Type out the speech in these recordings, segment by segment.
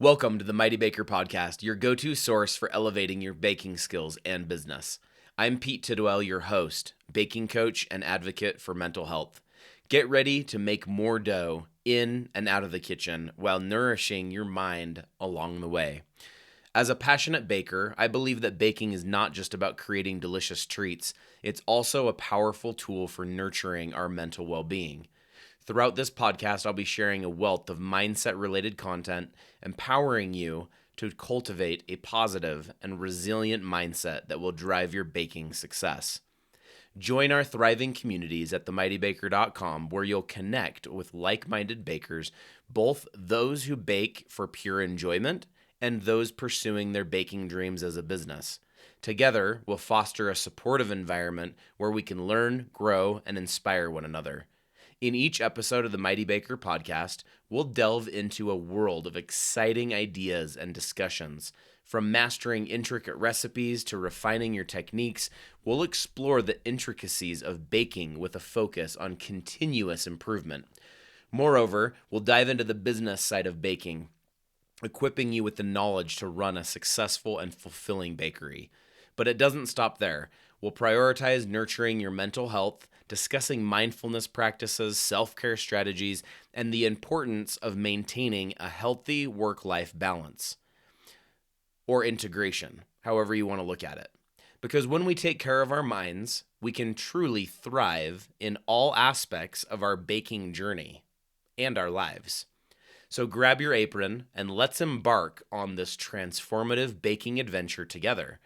Welcome to the Mighty Baker Podcast, your go-to source for elevating your baking skills and business. I'm Pete Tidwell, your host, baking coach, and advocate for mental health. Get ready to make more dough in and out of the kitchen while nourishing your mind along the way. As a passionate baker, I believe that baking is not just about creating delicious treats, it's also a powerful tool for nurturing our mental well-being. Throughout this podcast, I'll be sharing a wealth of mindset-related content, empowering you to cultivate a positive and resilient mindset that will drive your baking success. Join our thriving communities at themightybaker.com, where you'll connect with like-minded bakers, both those who bake for pure enjoyment and those pursuing their baking dreams as a business. Together, we'll foster a supportive environment where we can learn, grow, and inspire one another. In each episode of the Mighty Baker podcast, we'll delve into a world of exciting ideas and discussions. From mastering intricate recipes to refining your techniques, we'll explore the intricacies of baking with a focus on continuous improvement. Moreover, we'll dive into the business side of baking, equipping you with the knowledge to run a successful and fulfilling bakery. But it doesn't stop there. We'll prioritize nurturing your mental health, discussing mindfulness practices, self-care strategies, and the importance of maintaining a healthy work-life balance or integration, however you want to look at it. Because when we take care of our minds, we can truly thrive in all aspects of our baking journey and our lives. So grab your apron and let's embark on this transformative baking adventure together.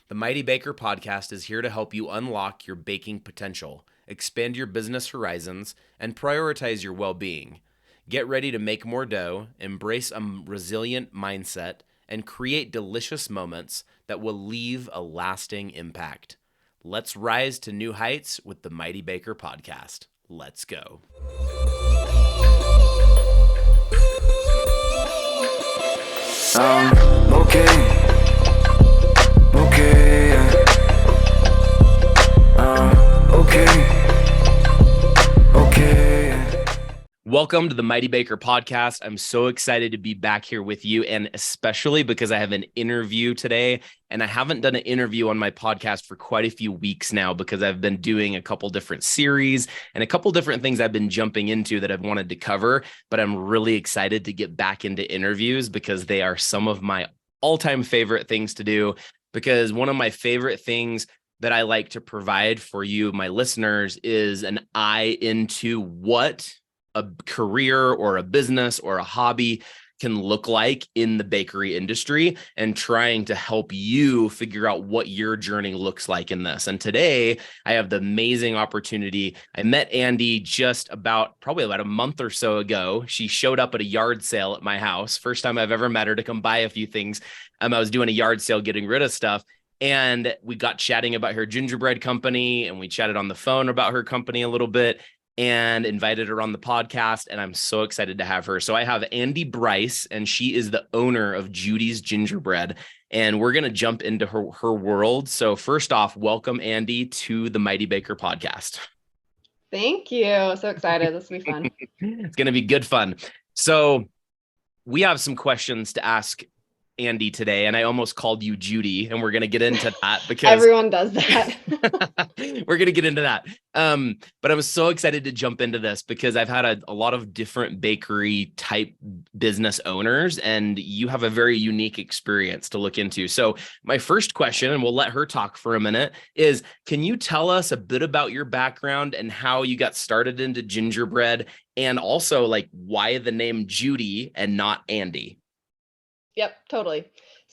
The Mighty Baker podcast is here to help you unlock your baking potential, expand your business horizons, and prioritize your well-being. Get ready to make more dough, embrace a resilient mindset, and create delicious moments that will leave a lasting impact. Let's rise to new heights with the Mighty Baker podcast. Let's go. Okay. Welcome to the Mighty Baker podcast. I'm so excited to be back here with you, and especially because I have an interview today, and I haven't done an interview on my podcast for quite a few weeks now because I've been doing a couple different series and a couple different things I've been jumping into that I've wanted to cover, but I'm really excited to get back into interviews because they are some of my all-time favorite things to do, because one of my favorite things that I like to provide for you, my listeners, is an eye into what a career or a business or a hobby can look like in the bakery industry, and trying to help you figure out what your journey looks like in this. And today I have the amazing opportunity. I met Andy probably about a month or so ago. She showed up at a yard sale at my house. First time I've ever met her to come buy a few things. I was doing a yard sale, getting rid of stuff. And we got chatting about her gingerbread company, and we chatted on the phone about her company a little bit, and invited her on the podcast, and I'm so excited to have her. So I have Andy Bryce, and she is the owner of Judy's Gingerbread, and we're going to jump into her world. So first off, welcome, Andy, to the Mighty Baker podcast. Thank you. So excited. This will be fun. It's going to be good fun. So we have some questions to ask Andy today, and I almost called you Judy, and we're going to get into that because everyone does that. We're going to get into that. But I'm so excited to jump into this because I've had a lot of different bakery type business owners, and you have a very unique experience to look into. So my first question, and we'll let her talk for a minute, is can you tell us a bit about your background and how you got started into gingerbread, and also like why the name Judy and not Andy? Yep, totally.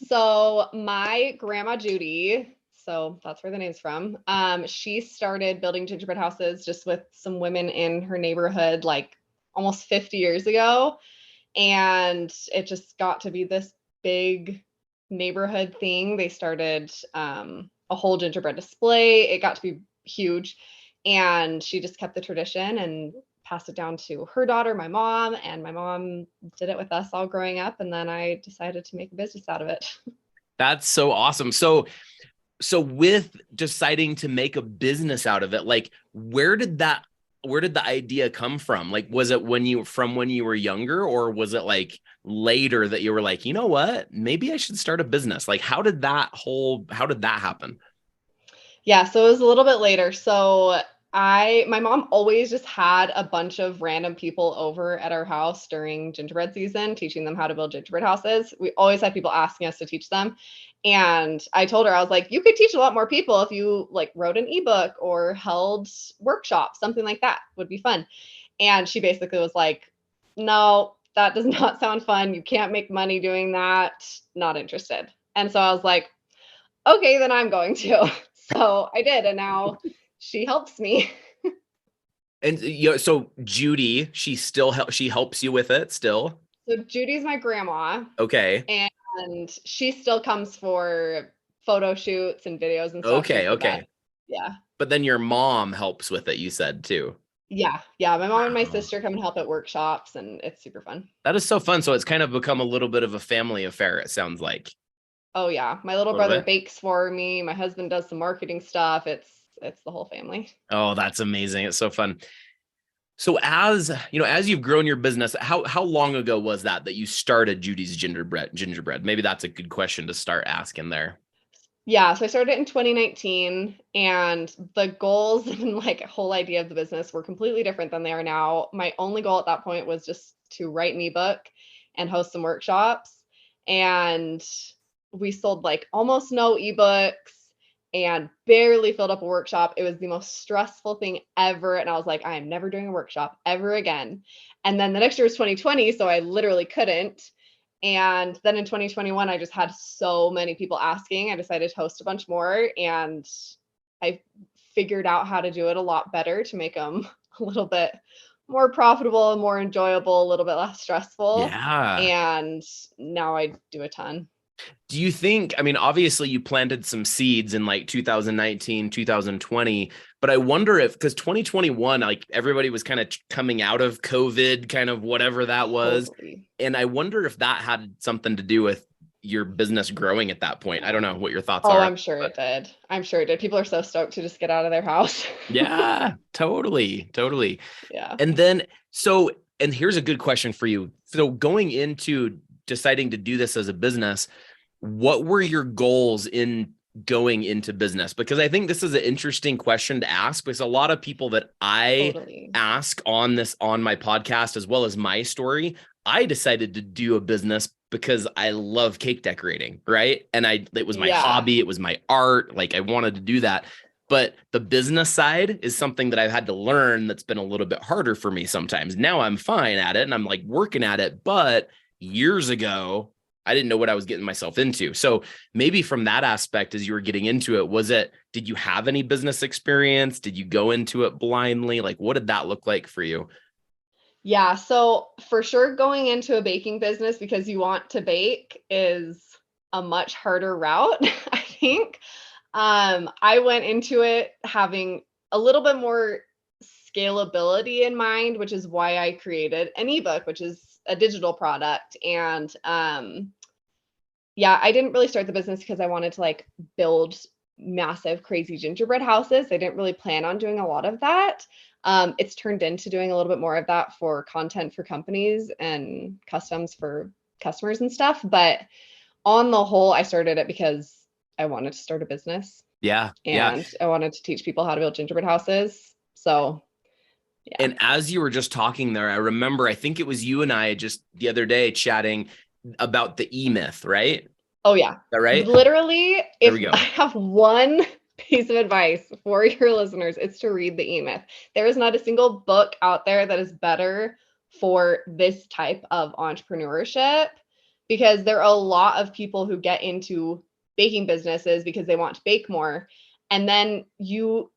So my grandma Judy, so that's where the name's from. She started building gingerbread houses just with some women in her neighborhood, like almost 50 years ago. And it just got to be this big neighborhood thing. They started a whole gingerbread display. It got to be huge. And she just kept the tradition and passed it down to her daughter, my mom, and my mom did it with us all growing up. And then I decided to make a business out of it. That's so awesome. So with deciding to make a business out of it, like where did that the idea come from? Like, was it when you were younger, or was it like later that you were like, you know what, maybe I should start a business? Like, how did that happen? Yeah, so it was a little bit later. So my mom always just had a bunch of random people over at our house during gingerbread season, teaching them how to build gingerbread houses. We always had people asking us to teach them. And I told her, I was like, you could teach a lot more people if you like wrote an ebook or held workshops, something like that would be fun. And she basically was like, no, that does not sound fun. You can't make money doing that. Not interested. And so I was like, okay, then I'm going to. So I did. And now she helps me. And so Judy, she helps you with it still? So Judy's my grandma, Okay. and she still comes for photo shoots and videos and stuff. She's the Okay. best. Yeah. But then your mom helps with it, you said too. Yeah. Yeah. My mom and my Wow. sister come and help at workshops, and it's super fun. That is so fun. So it's kind of become a little bit of a family affair, it sounds like. Oh yeah. My little A little brother bit. bakes for me. My husband does some marketing stuff. It's the whole family. Oh, that's amazing. It's so fun. So as you've grown your business, how long ago was that you started Judy's Gingerbread? Maybe that's a good question to start asking there. Yeah, so I started it in 2019, and the goals and like whole idea of the business were completely different than they are now. My only goal at that point was just to write an ebook and host some workshops. And we sold like almost no ebooks and barely filled up a workshop. It was the most stressful thing ever. And I was like, I am never doing a workshop ever again. And then the next year was 2020, so I literally couldn't. And then in 2021, I just had so many people asking. I decided to host a bunch more, and I figured out how to do it a lot better to make them a little bit more profitable and more enjoyable, a little bit less stressful. Yeah. And now I do a ton. Do you think, I mean, obviously you planted some seeds in like 2019, 2020, but I wonder if, because 2021, like everybody was kind of coming out of COVID, kind of whatever that was. Totally. And I wonder if that had something to do with your business growing at that point. I don't know what your thoughts Oh, are. I'm sure But it did. I'm sure it did. People are so stoked to just get out of their house. yeah, totally. Totally. Yeah. And then, and here's a good question for you. So going into deciding to do this as a business, what were your goals in going into business? Because I think this is an interesting question to ask, because a lot of people that I Totally. ask on my podcast, as well as my story, I decided to do a business because I love cake decorating, right? And it was my Yeah. hobby, it was my art, like I wanted to do that. But the business side is something that I've had to learn that's been a little bit harder for me sometimes. Now I'm fine at it and I'm like working at it, but years ago, I didn't know what I was getting myself into. So maybe from that aspect, as you were getting into it, did you have any business experience? Did you go into it blindly? Like, what did that look like for you? Yeah. So for sure, going into a baking business because you want to bake is a much harder route, I think. I went into it having a little bit more scalability in mind, which is why I created an ebook, which is a digital product. And yeah, I didn't really start the business because I wanted to like build massive, crazy gingerbread houses. I didn't really plan on doing a lot of that. It's turned into doing a little bit more of that for content for companies and customs for customers and stuff. But on the whole, I started it because I wanted to start a business Yeah. Yeah. and I wanted to teach people how to build gingerbread houses. So, yeah. And as you were just talking there, I remember, I think it was you and I just the other day chatting about the E-Myth, right? Is Oh, yeah. that right? Literally, There we if I go. have one piece of advice for your listeners, it's to read the E-Myth. There is not a single book out there that is better for this type of entrepreneurship because there are a lot of people who get into baking businesses because they want to bake more. And then you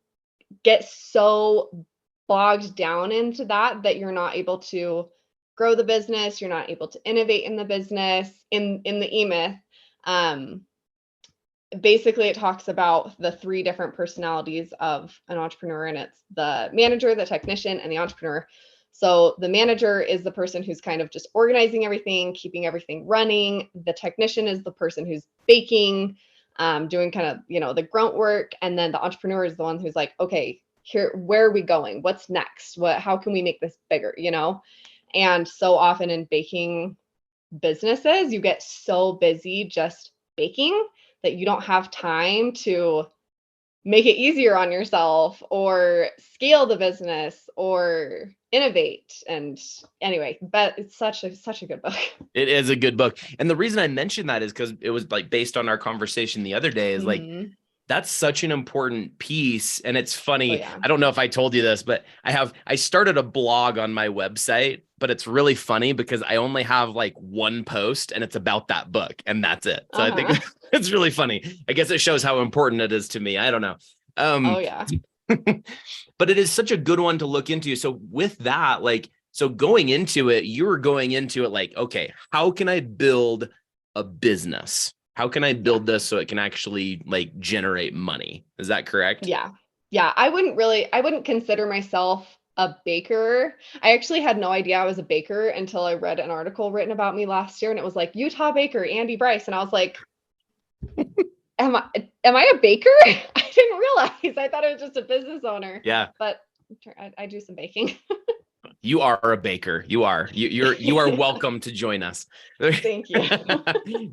get so bogged down into that you're not able to grow the business, you're not able to innovate in the business. In the E-Myth, um, basically it talks about the three different personalities of an entrepreneur, and it's the manager, the technician, and the entrepreneur. So the manager is the person who's kind of just organizing everything, keeping everything running. The technician is the person who's baking, doing kind of, the grunt work. And then the entrepreneur is the one who's like, okay, here, where are we going? What's next? How can we make this bigger, And so often in baking businesses, you get so busy just baking that you don't have time to make it easier on yourself or scale the business or innovate. And anyway, but it's such a good book. It is a good book. And the reason I mentioned that is because it was like based on our conversation the other day is like, that's such an important piece. And it's funny. Oh, yeah. I don't know if I told you this, but I started a blog on my website, but it's really funny because I only have like one post and it's about that book and that's it. So I think it's really funny. I guess it shows how important it is to me. I don't know. Oh, yeah. But it is such a good one to look into. So with that, like, so going into it, you were going into it like, okay, how can I build a business? How can I build this so it can actually like generate money? Is that correct? Yeah. Yeah. I wouldn't consider myself a baker. I actually had no idea I was a baker until I read an article written about me last year. And it was like Utah baker, Andy Bryce. And I was like, am I a baker? I didn't realize. I thought I was just a business owner. Yeah. But I do some baking. You are a baker. You are. You are welcome to join us. Thank you.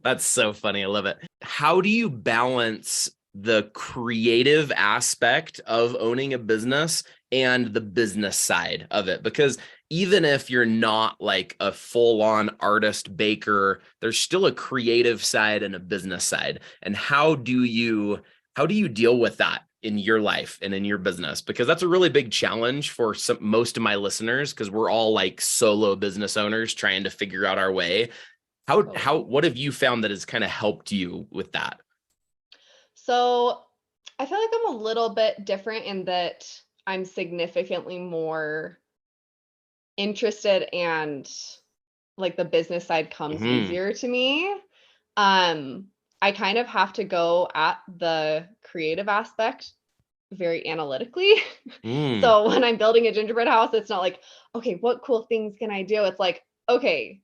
That's so funny. I love it. How do you balance the creative aspect of owning a business and the business side of it? Because even if you're not like a full-on artist baker, there's still a creative side and a business side. And how do you deal with that in your life and in your business? Because that's a really big challenge for most of my listeners, because we're all like solo business owners trying to figure out our way. What have you found that has kind of helped you with that? So I feel like I'm a little bit different in that I'm significantly more interested and like the business side comes easier to me. I kind of have to go at the creative aspect very analytically. So when I'm building a gingerbread house, it's not like, okay, what cool things can I do? It's like, okay,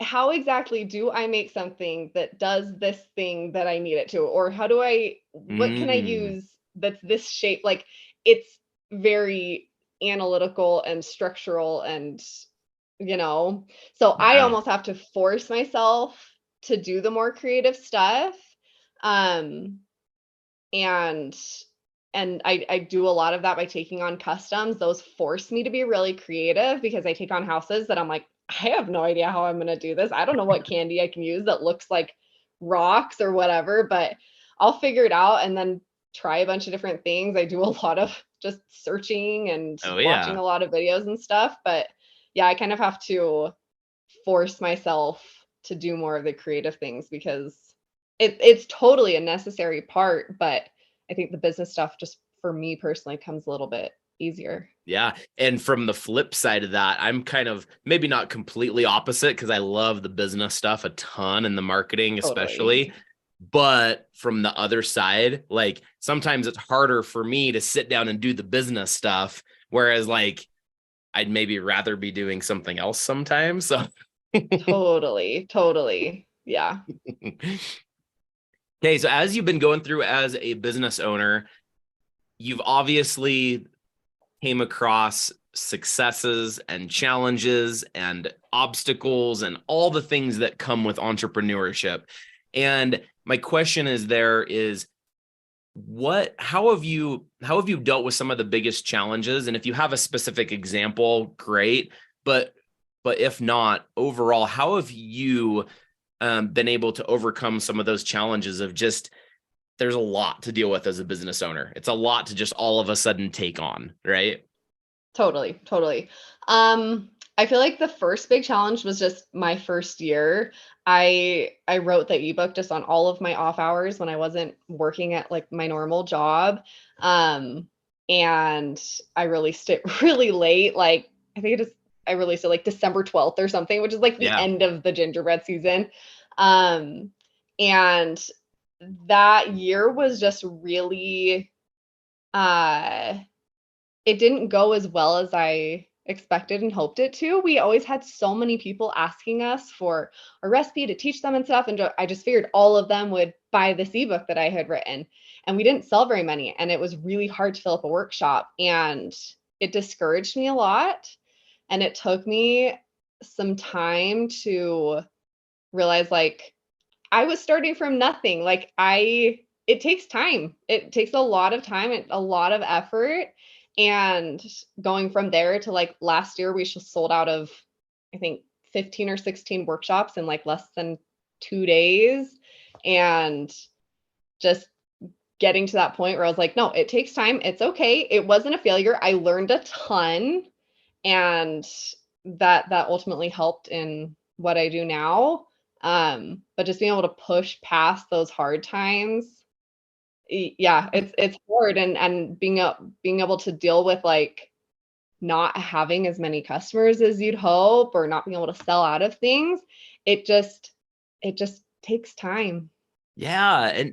how exactly do I make something that does this thing that I need it to? Or what can I use that's this shape? Like it's very analytical and structural and, so I almost have to force myself to do the more creative stuff. Um, and I do a lot of that by taking on customs. Those force me to be really creative because I take on houses that I'm like, I have no idea how I'm going to do this. I don't know what candy I can use that looks like rocks or whatever, but I'll figure it out and then try a bunch of different things. I do a lot of just searching and watching a lot of videos and stuff. But yeah, I kind of have to force myself to do more of the creative things because it's totally a necessary part, but I think the business stuff just for me personally comes a little bit easier. Yeah. And from the flip side of that, I'm kind of maybe not completely opposite because I love the business stuff a ton and the marketing, especially. But from the other side, like sometimes it's harder for me to sit down and do the business stuff. Whereas like I'd maybe rather be doing something else sometimes. So Totally. Yeah. Okay. So as you've been going through as a business owner, you've obviously came across successes and challenges and obstacles and all the things that come with entrepreneurship. And my question is how have you dealt with some of the biggest challenges? And if you have a specific example, great. But if not, overall, how have you been able to overcome some of those challenges of just, there's a lot to deal with as a business owner. It's a lot to just all of a sudden take on, right? Totally. I feel like the first big challenge was just my first year. I wrote the ebook just on all of my off hours when I wasn't working at like my normal job. And I released it really late. Like I released it like December 12th or something, which is like the end of the gingerbread season. And that year was just really, it didn't go as well as I expected and hoped it to. We always had so many people asking us for a recipe to teach them and stuff. And I just figured all of them would buy this ebook that I had written. And we didn't sell very many. And it was really hard to fill up a workshop. And it discouraged me a lot. And it took me some time to realize like I was starting from nothing. It takes time. It takes a lot of time and a lot of effort. And going from there to like last year, we sold out of, I think, 15 or 16 workshops in like less than 2 days. And just getting to that point where I was like, no, it takes time. It's okay. It wasn't a failure. I learned a ton. And that ultimately helped in what I do now. But just being able to push past those hard times, yeah, it's hard. And being able to deal with like not having as many customers as you'd hope, or not being able to sell out of things, it just takes time. Yeah,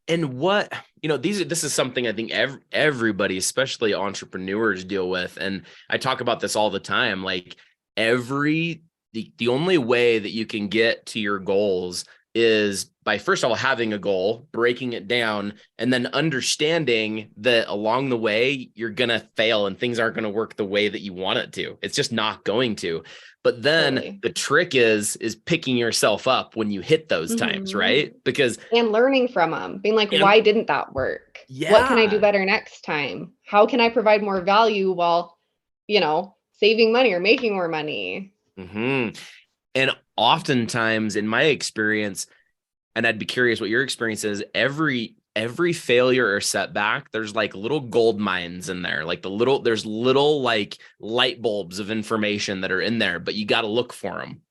and what, this is something I think everybody, especially entrepreneurs, deal with, and I talk about this all the time. Like the only way that you can get to your goals is by, first of all, having a goal, breaking it down, and then understanding that along the way you're gonna fail and things aren't gonna work the way that you want it to. It's just not going to. But then Totally. the trick is picking yourself up when you hit those times, right? Because and learning from them, being like, why didn't that work? What can I do better next time? How can I provide more value while, saving money or making more money? Mm-hmm. And oftentimes in my experience, and I'd be curious what your experience is, every failure or setback, there's like little gold mines in there. Like there's little like light bulbs of information that are in there, but you got to look for them.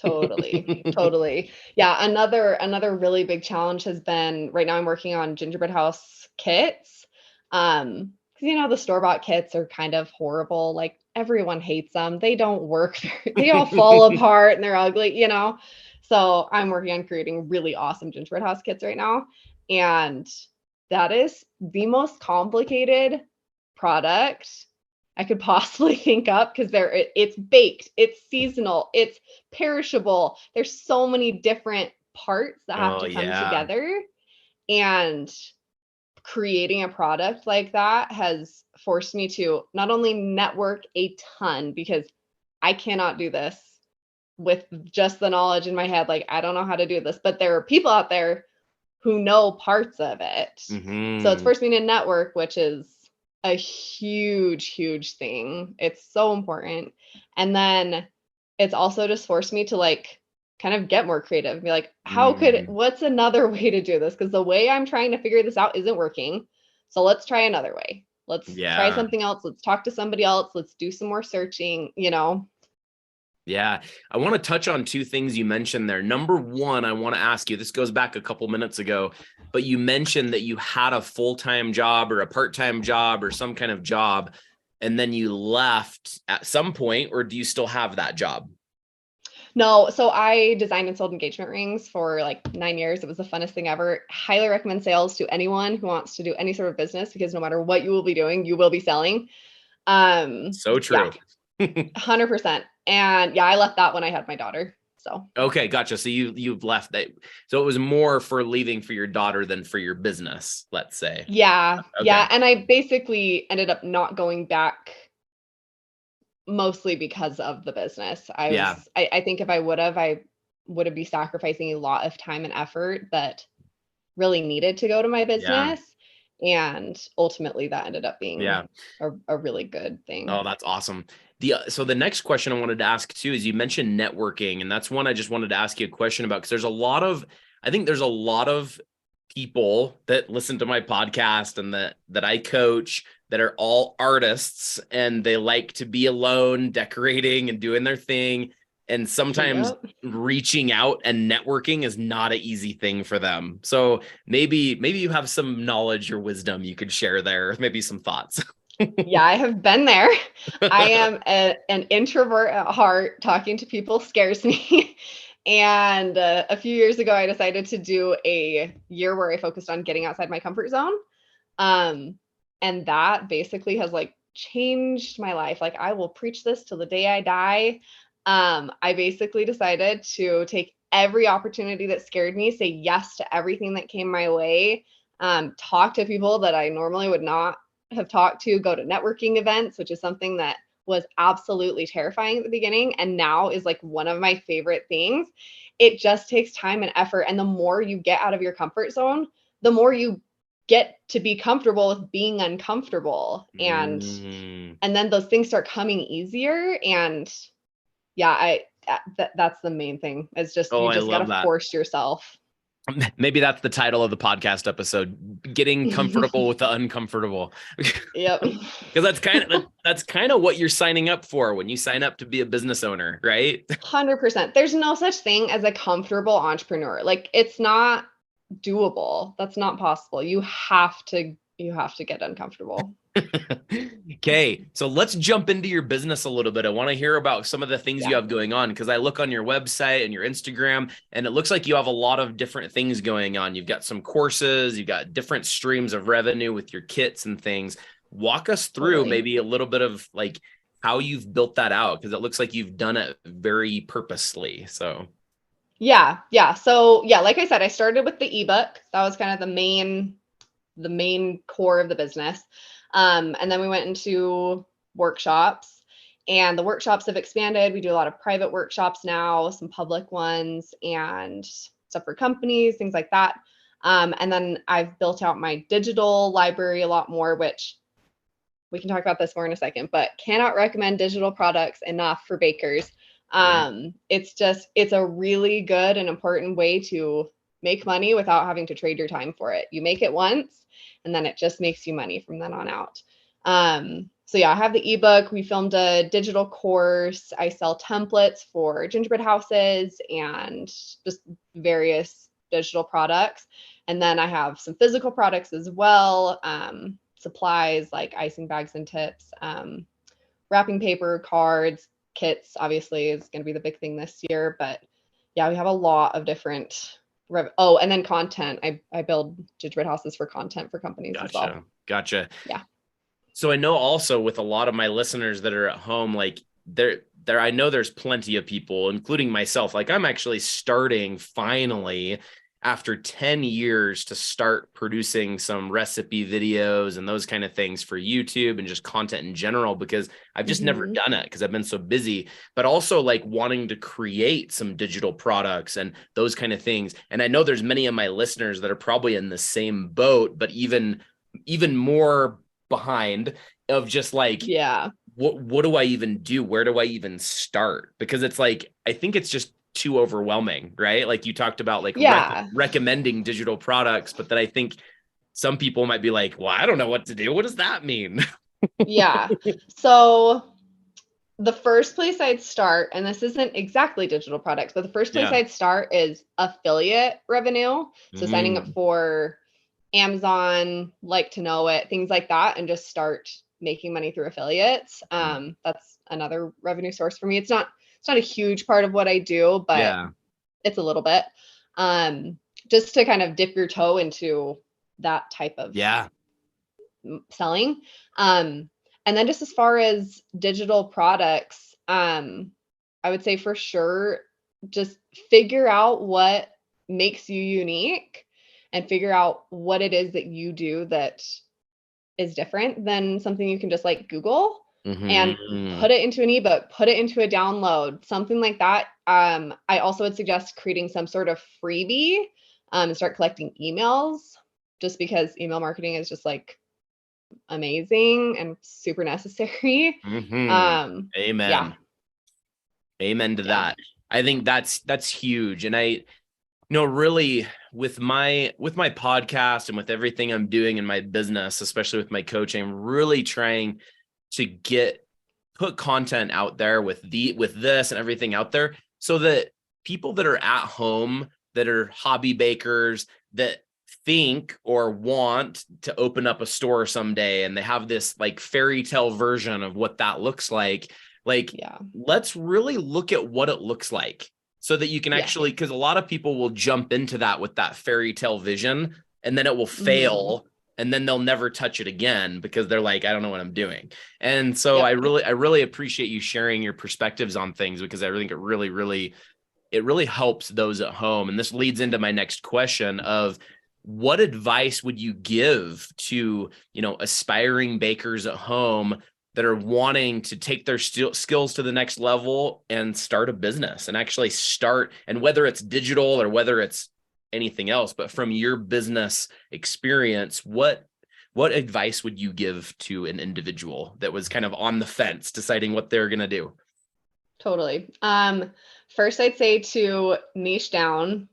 Totally. Yeah. Another really big challenge has been, right now I'm working on gingerbread house kits. Because the store-bought kits are kind of horrible. Like everyone hates them. They don't work. They all fall apart and they're ugly, So I'm working on creating really awesome gingerbread house kits right now. And that is the most complicated product I could possibly think up, because it's baked, it's seasonal, it's perishable. There's so many different parts that have to come together. And creating a product like that has forced me to not only network a ton, because I cannot do this with just the knowledge in my head. Like, I don't know how to do this, but there are people out there who know parts of it. Mm-hmm. So it's forced me to network, which is a huge, huge thing. It's so important. And then it's also just forced me to like kind of get more creative and be like, what's another way to do this? Because the way I'm trying to figure this out isn't working. So let's try another way. Let's try something else. Let's talk to somebody else. Let's do some more searching, Yeah. I want to touch on two things you mentioned there. Number one, I want to ask you, this goes back a couple minutes ago, but you mentioned that you had a full-time job or a part-time job or some kind of job, and then you left at some point, or do you still have that job? No. So I designed and sold engagement rings for like 9 years. It was the funnest thing ever. Highly recommend sales to anyone who wants to do any sort of business, because no matter what you will be doing, you will be selling. So true. Yeah, 100%. And yeah, I left that when I had my daughter. So. Okay. Gotcha. So you've left that. So it was more for leaving for your daughter than for your business, let's say. Yeah. Okay. Yeah. And I basically ended up not going back, mostly because of the business. I think if I would have be sacrificing a lot of time and effort that really needed to go to my business. And ultimately that ended up being a really good thing. Oh, that's awesome. So the next question I wanted to ask too is, you mentioned networking, and that's one I just wanted to ask you a question about, because I think there's a lot of people that listen to my podcast and that I coach that are all artists, and they like to be alone, decorating and doing their thing. And sometimes reaching out and networking is not an easy thing for them. So maybe you have some knowledge or wisdom you could share there, maybe some thoughts. Yeah, I have been there. I am an introvert at heart. Talking to people scares me. And a few years ago, I decided to do a year where I focused on getting outside my comfort zone. And that basically has like changed my life. Like, I will preach this till the day I die. I basically decided to take every opportunity that scared me, say yes to everything that came my way, talk to people that I normally would not have talked to, go to networking events, which is something that was absolutely terrifying at the beginning and now is like one of my favorite things. It just takes time and effort. And the more you get out of your comfort zone, the more you get to be comfortable with being uncomfortable. And then those things start coming easier. And yeah, that's the main thing. It's just, you just got to force yourself. Maybe that's the title of the podcast episode, getting comfortable with the uncomfortable. Yep. Because that's kind of what you're signing up for when you sign up to be a business owner, right? 100%. There's no such thing as a comfortable entrepreneur. Like, it's not doable. That's not possible. You have to get uncomfortable. Okay, so let's jump into your business a little bit. I want to hear about some of the things you have going on, because I look on your website and your Instagram, and it looks like you have a lot of different things going on. You've got some courses, you've got different streams of revenue with your kits and things. Walk us through maybe a little bit of like how you've built that out, because it looks like you've done it very purposely. So yeah. So yeah, like I said, I started with the ebook. That was kind of the main core of the business. And then we went into workshops, and the workshops have expanded. We do a lot of private workshops now, some public ones, and stuff for companies, things like that. And then I've built out my digital library a lot more, which we can talk about this more in a second, but cannot recommend digital products enough for bakers. It's a really good and important way to make money without having to trade your time for it. You make it once, and then it just makes you money from then on out. So yeah, I have the ebook. We filmed a digital course. I sell templates for gingerbread houses and just various digital products. And then I have some physical products as well. Supplies like icing bags and tips, wrapping paper, cards, kits, obviously is going to be the big thing this year. But yeah, we have a lot of different and then content. I build gingerbread houses for content for companies as well. Gotcha. Yeah. So I know also with a lot of my listeners that are at home, like I know there's plenty of people, including myself. Like, I'm actually starting finally after 10 years to start producing some recipe videos and those kind of things for YouTube and just content in general, because I've just never done it because I've been so busy, but also like wanting to create some digital products and those kind of things. And I know there's many of my listeners that are probably in the same boat, but even more behind of just like, what do I even do? Where do I even start? Because it's like, I think it's just too overwhelming, right? Like you talked about like recommending digital products, but then I think some people might be like, well, I don't know what to do. What does that mean? Yeah. So the first place I'd start, and this isn't exactly digital products, but the first place I'd start is affiliate revenue. So signing up for Amazon, Like to Know It, things like that, and just start making money through affiliates. That's another revenue source for me. It's not a huge part of what I do, but it's a little bit. Just to kind of dip your toe into that type of selling. And then just as far as digital products, I would say for sure, just figure out what makes you unique and figure out what it is that you do that is different than something you can just like Google and put it into an ebook, put it into a download, something like that. I also would suggest creating some sort of freebie and start collecting emails, just because email marketing is just like amazing and super necessary. Amen. Amen to that. I think that's huge. And really with my podcast and with everything I'm doing in my business, especially with my coaching, I'm really trying to put content out there with this and everything out there, so that people that are at home, that are hobby bakers, that think or want to open up a store someday, and they have this like fairy tale version of what that looks like. Let's really look at what it looks like, so that you can actually, because a lot of people will jump into that with that fairy tale vision, and then it will fail. and then they'll never touch it again because they're like, I don't know what I'm doing. And so Yep. I really appreciate you sharing your perspectives on things, because I think it really helps those at home. And this leads into my next question of, what advice would you give to, aspiring bakers at home that are wanting to take their skills to the next level and start a business and actually start, and whether it's digital or whether it's anything else, but from your business experience, what advice would you give to an individual that was kind of on the fence deciding what they're going to do? Totally. First I'd say to niche down,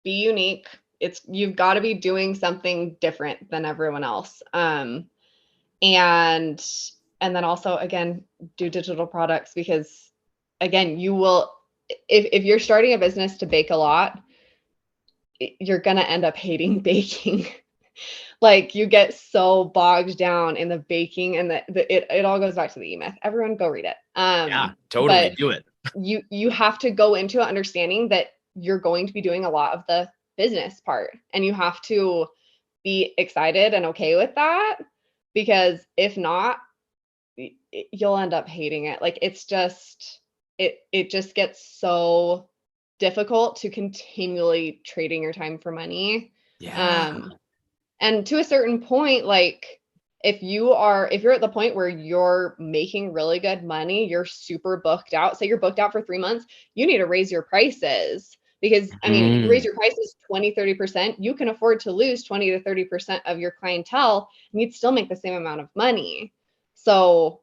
be unique. You've got to be doing something different than everyone else. And then also, again, do digital products, because again, you will, if you're starting a business to bake a lot, you're going to end up hating baking. Like, you get so bogged down in the baking, and it all goes back to the E-Myth. Everyone go read it. Yeah, totally. But Do it. you have to go into it understanding that you're going to be doing a lot of the business part, and you have to be excited and okay with that, because if not, you'll end up hating it. Like, it just gets so difficult to continually trading your time for money. Yeah. And to a certain point, like, if you're at the point where you're making really good money, you're super booked out, say you're booked out for 3 months, you need to raise your prices, because I mean, you raise your prices 20-30%, you can afford to lose 20 to 30% of your clientele, and you'd still make the same amount of money. So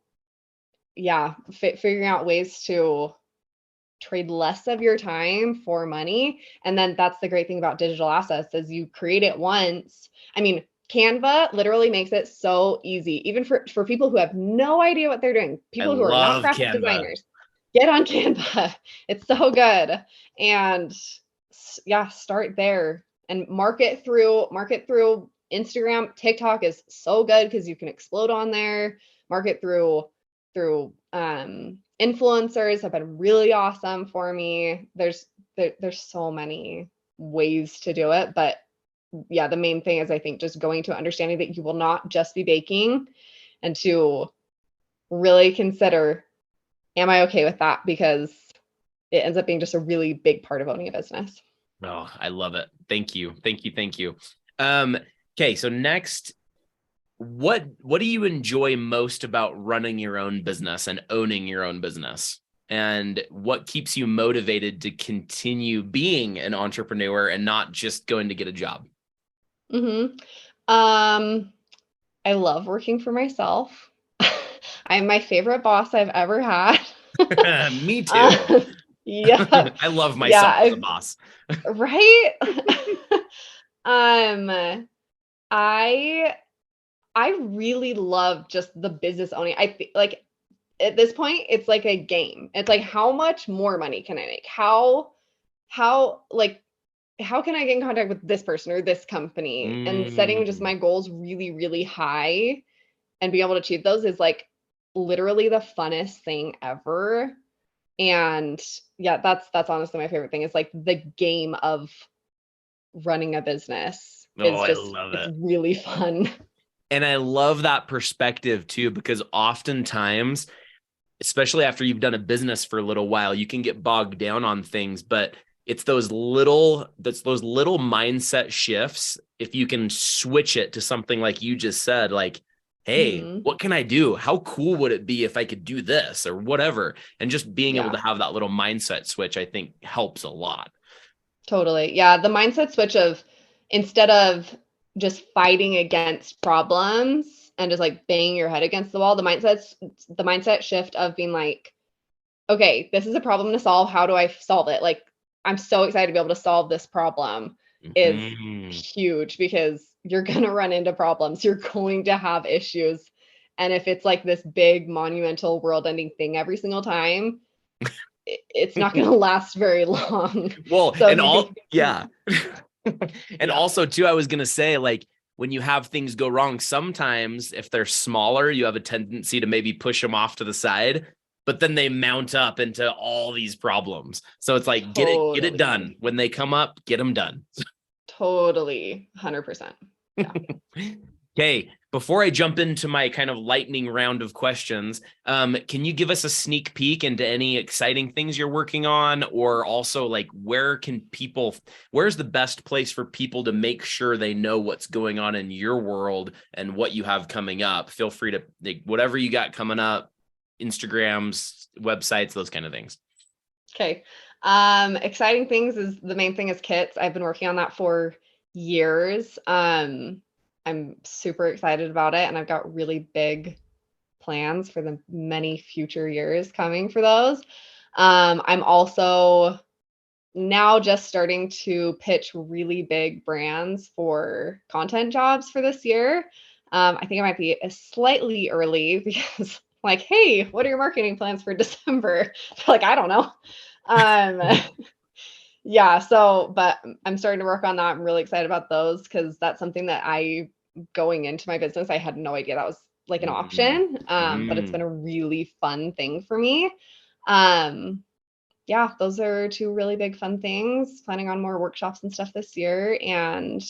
yeah, figuring out ways to trade less of your time for money. And then that's the great thing about digital assets, is you create it once. I mean, Canva literally makes it so easy, even for people who have no idea what they're doing, people who are not graphic designers. Get on Canva. It's so good. And yeah, start there and market through Instagram. TikTok is so good because you can explode on there. Market through influencers have been really awesome for me. There's so many ways to do it, but yeah, the main thing is, I think, just going to understanding that you will not just be baking, and to really consider, am I okay with that? Because it ends up being just a really big part of owning a business. Oh, I love it. Thank you. Okay, so next, what do you enjoy most about running your own business and owning your own business? And what keeps you motivated to continue being an entrepreneur and not just going to get a job? I love working for myself. I'm my favorite boss I've ever had. Me too. Yeah. I love myself as a boss. Right? I really love just the business owning. I think, like, at this point, it's like a game. It's like, how much more money can I make? How can I get in contact with this person or this company? And setting just my goals really, really high and be able to achieve those is like literally the funnest thing ever. And yeah, that's honestly my favorite thing, is like the game of running a business. I love it. It's really fun. And I love that perspective too, because oftentimes, especially after you've done a business for a little while, you can get bogged down on things, but it's those little mindset shifts. If you can switch it to something like you just said, like, hey, what can I do? How cool would it be if I could do this or whatever? And just being able to have that little mindset switch, I think, helps a lot. Totally. Yeah. The mindset switch of, instead of just fighting against problems and just like banging your head against the wall, the mindset shift of being like, okay, this is a problem to solve. How do I solve it? Like, I'm so excited to be able to solve this problem is huge, because you're going to run into problems. You're going to have issues. And if it's like this big monumental world ending thing every single time, it's not going to last very long. Well, so and also too, I was going to say, like, when you have things go wrong, sometimes if they're smaller, you have a tendency to maybe push them off to the side, but then they mount up into all these problems. So it's like, get it done. When they come up, get them done. Totally. 100%. Yeah. Okay, before I jump into my kind of lightning round of questions, can you give us a sneak peek into any exciting things you're working on, or also like where's the best place for people to make sure they know what's going on in your world and what you have coming up? Feel free to whatever you got coming up, Instagrams, websites, those kind of things. Okay. Exciting things is the main thing is kits. I've been working on that for years. I'm super excited about it, and I've got really big plans for the many future years coming for those. I'm also now just starting to pitch really big brands for content jobs for this year. I think I might be slightly early because like, hey, what are your marketing plans for December? Like, I don't know. Um, yeah, so, but I'm starting to work on that. I'm really excited about those because that's something that going into my business, I had no idea that was like an option. But it's been a really fun thing for me. Yeah, those are two really big fun things. Planning on more workshops and stuff this year. And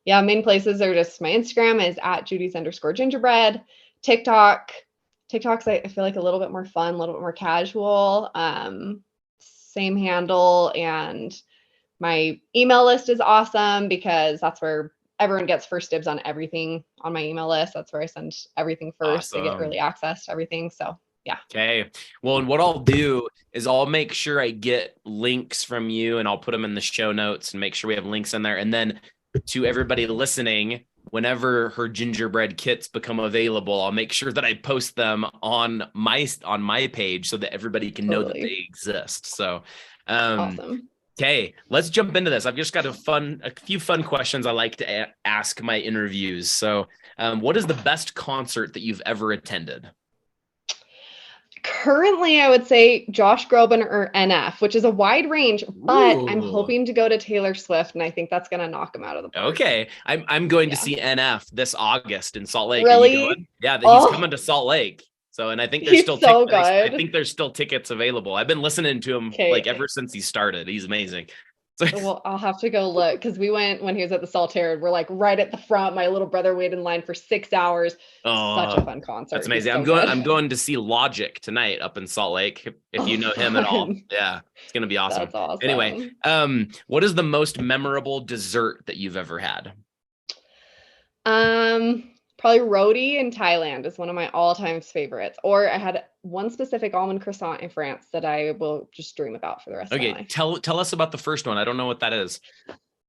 yeah, main places are just my Instagram is at Judy's_gingerbread. TikTok's I feel like a little bit more fun, a little bit more casual. Same handle, and my email list is awesome because that's where everyone gets first dibs on everything on my email list. That's where I send everything first. They get early access to everything. So yeah. Okay. Well, and what I'll do is I'll make sure I get links from you and I'll put them in the show notes and make sure we have links in there. And then to everybody listening, whenever her gingerbread kits become available, I'll make sure that I post them on my page so that everybody can know that they exist. So, awesome. Okay, let's jump into this. I've just got a few fun questions I like to ask my interviews. So, what is the best concert that you've ever attended? Currently, I would say Josh Groban or NF, which is a wide range, but I'm hoping to go to Taylor Swift, and I think that's going to knock him out of the park. Okay, I'm going to see NF this August in Salt Lake. Really? Are you going? Yeah, he's coming to Salt Lake. So, and I think there's still so good. I think there's still tickets available. I've been listening to him like ever since he started. He's amazing. Well, I'll have to go look because we went when he was at the Saltaire. We're like right at the front. My little brother waited in line for 6 hours. Such a fun concert. That's amazing. I'm going to see Logic tonight up in Salt Lake. If you know him at all, yeah, it's gonna be awesome. That's awesome. Anyway, what is the most memorable dessert that you've ever had? Probably roti in Thailand is one of my all-time favorites. Or I had one specific almond croissant in France that I will just dream about for the rest of my life. Tell us about the first one. I don't know what that is.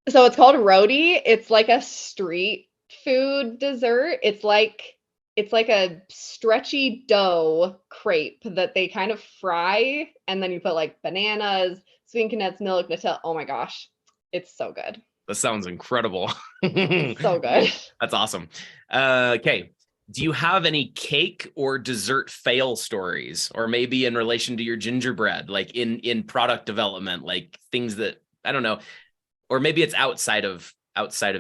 So it's called roti. It's like a street food dessert. It's like a stretchy dough crepe that they kind of fry, and then you put like bananas, sweetened nuts, milk, Nutella. Oh my gosh, it's so good. That sounds incredible. So good. That's awesome. Okay. Do you have any cake or dessert fail stories, or maybe in relation to your gingerbread, like in product development, like things that, I don't know, or maybe it's outside of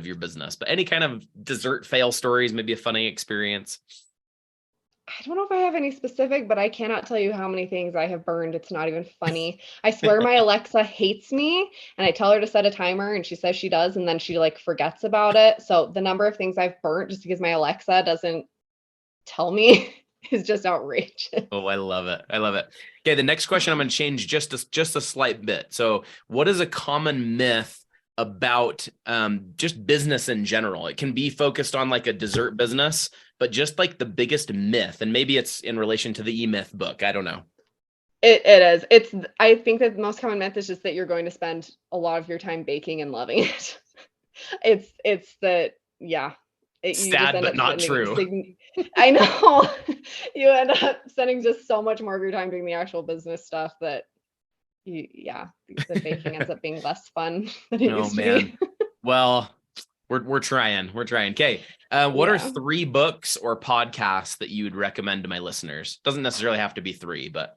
your business, but any kind of dessert fail stories, maybe a funny experience? I don't know if I have any specific, but I cannot tell you how many things I have burned. It's not even funny. I swear my Alexa hates me, and I tell her to set a timer and she says she does, and then she like forgets about it. So the number of things I've burnt just because my Alexa doesn't tell me is just outrageous. Oh, I love it. I love it. Okay. The next question, I'm going to change just a slight bit. So what is a common myth about just business in general? It can be focused on like a dessert business, but just like the biggest myth, and maybe it's in relation to the E-Myth book. I don't know. It is. I think that the most common myth is just that you're going to spend a lot of your time baking and loving it. it's that, yeah. Sad, but not true. I know. You end up spending just so much more of your time doing the actual business stuff that the baking ends up being less fun than it used to be. Well, we're trying. Okay. What are 3 books or podcasts that you would recommend to my listeners? Doesn't necessarily have to be 3, but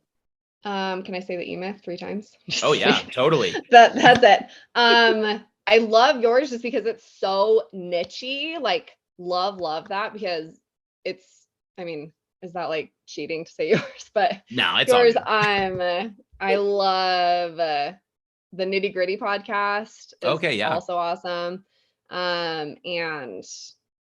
can I say the E-Myth 3 times? Oh yeah, totally. That's it. I love yours just because it's so nichey. Like love that because is that like cheating to say yours? But no, it's yours. I love the Nitty Gritty podcast. Okay, yeah, also awesome. And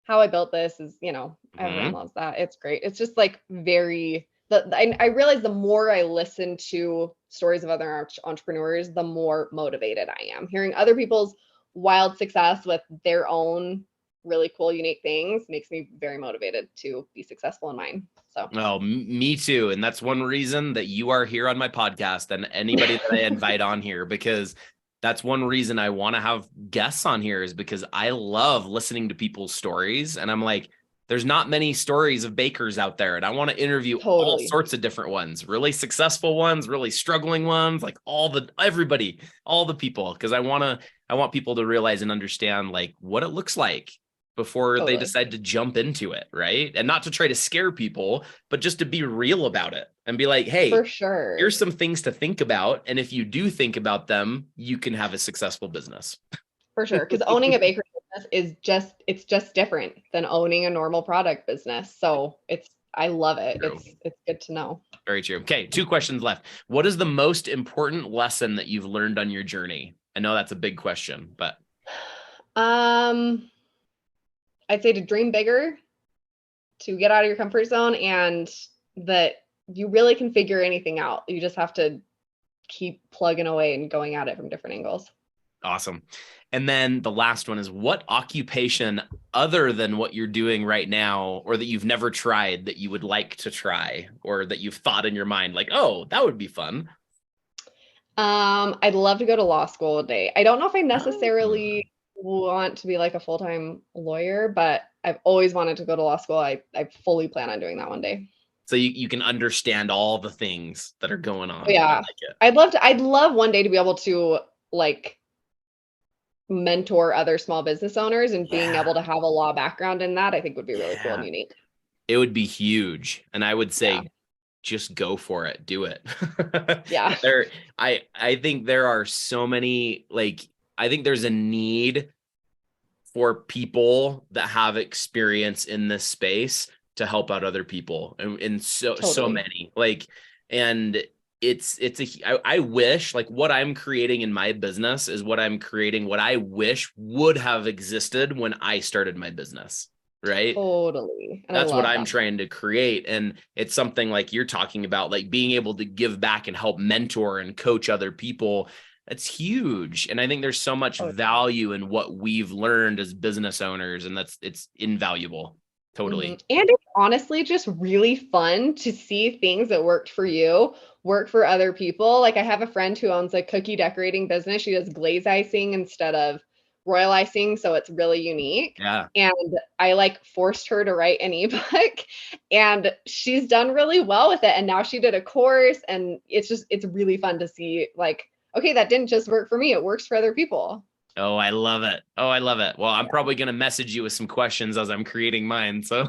how I built this is, everyone Hmm. loves that. It's great. It's just like I realize the more I listen to stories of other entrepreneurs, the more motivated I am. Hearing other people's wild success with their own really cool, unique things makes me very motivated to be successful in mine. So, Oh, me too. And that's one reason that you are here on my podcast and anybody that I invite on here, because that's one reason I want to have guests on here, is because I love listening to people's stories. And I'm like, there's not many stories of bakers out there. And I want to interview all totally. sorts of different ones, really successful ones, really struggling ones, like everybody, all the people. Cause I want people to realize and understand like what it looks like before they Totally. decide to jump into it, right? And not to try to scare people, but just to be real about it and be like, For hey, sure. here's some things to think about. And if you do think about them, you can have a successful business. For sure. Because owning a bakery business it's just different than owning a normal product business. So I love it. True. It's good to know. Very true. Okay, 2 questions left. What is the most important lesson that you've learned on your journey? I know that's a big question, but Um, I'd say to dream bigger, to get out of your comfort zone, and that you really can figure anything out. You just have to keep plugging away and going at it from different angles. awesome. And then the last one is, what occupation other than what you're doing right now, or that you've never tried, that you would like to try, or that you've thought in your mind, like, oh, that would be fun? I'd love to go to law school one day. I don't know if I Oh. necessarily want to be like a full-time lawyer, but I've always wanted to go to law school. I fully plan on doing that one day. So you can understand all the things that are going Oh, on. I yeah. like it. I'd love one day to be able to like mentor other small business owners, and being Yeah. able to have a law background in that, I think would be really cool and Yeah. unique. It would be huge. And I would Yeah. say, just go for it. Do it. Yeah. there, I think there are so many, like, I think there's a need for people that have experience in this space to help out other people, and so Totally. many, like, and I wish, like, what I'm creating in my business is what I'm creating, what I wish would have existed when I started my business, right? Totally. And I That's what love I'm that. trying to create. And it's something like you're talking about, like being able to give back and help mentor and coach other people. That's huge. And I think there's so much Oh, value in what we've learned as business owners. And it's invaluable. mhm. Totally. And it's honestly just really fun to see things that worked for you work for other people. Like I have a friend who owns a cookie decorating business. She does glaze icing instead of royal icing, so it's really unique. Yeah. And I like forced her to write an ebook, and she's done really well with it. And now she did a course, and it's really fun to see like, okay, that didn't just work for me, it works for other people. Oh, I love it. Oh, I love it. Well, I'm probably going to message you with some questions as I'm creating mine. So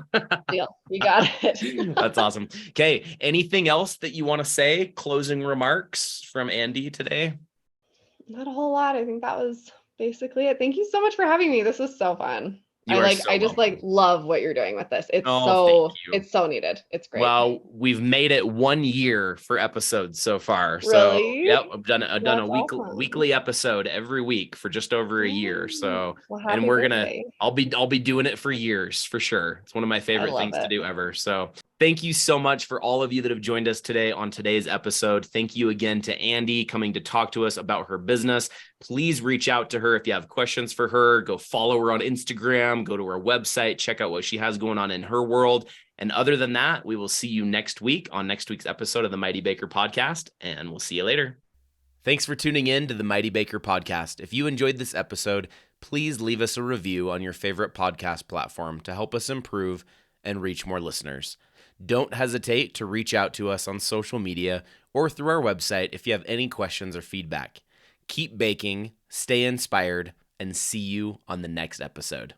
Deal. You got it. that's awesome. Okay. Anything else that you want to say? Closing remarks from Andy today? Not a whole lot. I think that was basically it. Thank you so much for having me. This was so fun. You are so I just like welcome. love what you're doing with this. Oh, thank you. It's so needed. It's great. Well, we've made it 1 year for episodes so far. So, Really? yep, I've done a That's awesome. weekly episode every week for just over a year. Yay. So, Well, and happy birthday. I'll be doing it for years for sure. It's one of my I favorite love things to it. do ever. So, thank you so much for all of you that have joined us today on today's episode. Thank you again to Andy coming to talk to us about her business. Please reach out to her if you have questions for her. Go follow her on Instagram, go to her website, check out what she has going on in her world. And other than that, we will see you next week on next week's episode of the Mighty Baker Podcast, and we'll see you later. Thanks for tuning in to the Mighty Baker Podcast. If you enjoyed this episode, please leave us a review on your favorite podcast platform to help us improve and reach more listeners. Don't hesitate to reach out to us on social media or through our website if you have any questions or feedback. Keep baking, stay inspired, and see you on the next episode.